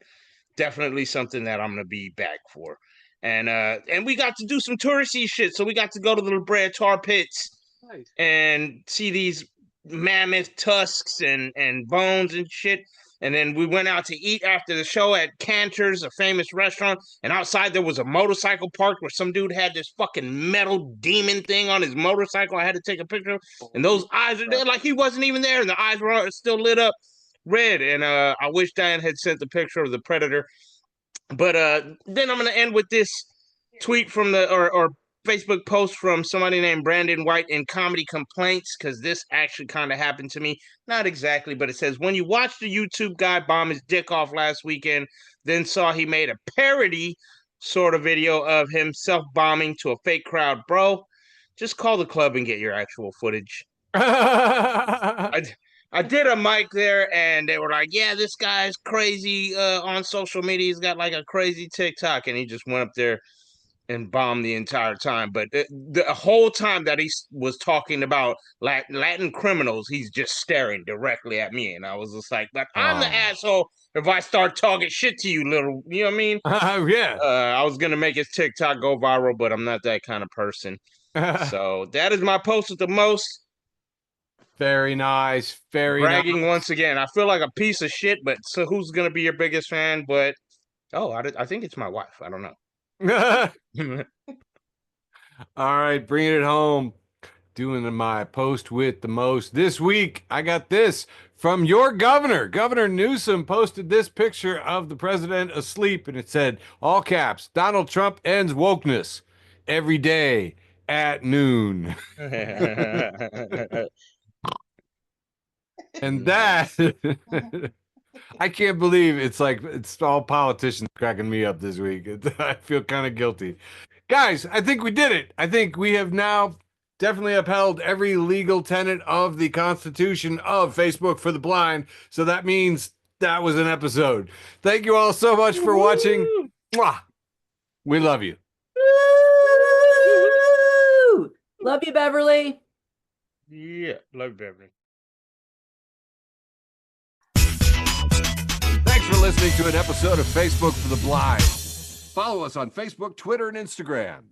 definitely something that I'm gonna be back for. And we got to do some touristy shit. So we got to go to the La Brea Tar Pits and see these mammoth tusks and bones and shit. And then we went out to eat after the show at Cantor's, a famous restaurant. And outside there was a motorcycle park where some dude had this fucking metal demon thing on his motorcycle. I had to take a picture of. And those eyes are there like he wasn't even there. And the eyes were still lit up red. And I wish Diane had sent the picture of the Predator. But then I'm going to end with this tweet from or Facebook post from somebody named Brandon White in Comedy Complaints, because this actually kind of happened to me. Not exactly, but it says, when you watched the YouTube guy bomb his dick off last weekend, then saw he made a parody sort of video of himself bombing to a fake crowd, bro, just call the club and get your actual footage. I did a mic there, and they were like, yeah, this guy's crazy on social media. He's got like a crazy TikTok, and he just went up there and bombed the entire time. But the whole time that he was talking about Latin criminals, he's just staring directly at me. And I was just like, but I'm the asshole if I start talking shit to you, little, you know what I mean? Yeah. I was going to make his TikTok go viral, but I'm not that kind of person. So that is my post with the most. Very nice. Very bragging nice. Once again. I feel like a piece of shit, but so who's going to be your biggest fan? But, I think it's my wife. I don't know. All right, bringing it home. Doing my post with the most. This week, I got this from your governor. Governor Newsom posted this picture of the president asleep, and it said, all caps, Donald Trump ends wokeness every day at noon. And that, I can't believe it's all politicians cracking me up this week. I feel kind of guilty. Guys, I think we did it. I think we have now definitely upheld every legal tenet of the Constitution of Facebook for the Blind. So that means that was an episode. Thank you all so much for watching. Mwah! We love you. Woo! Love you, Beverly. Yeah, love Beverly. Thanks for listening to an episode of Facebook for the Blind. Follow us on Facebook, Twitter, and Instagram.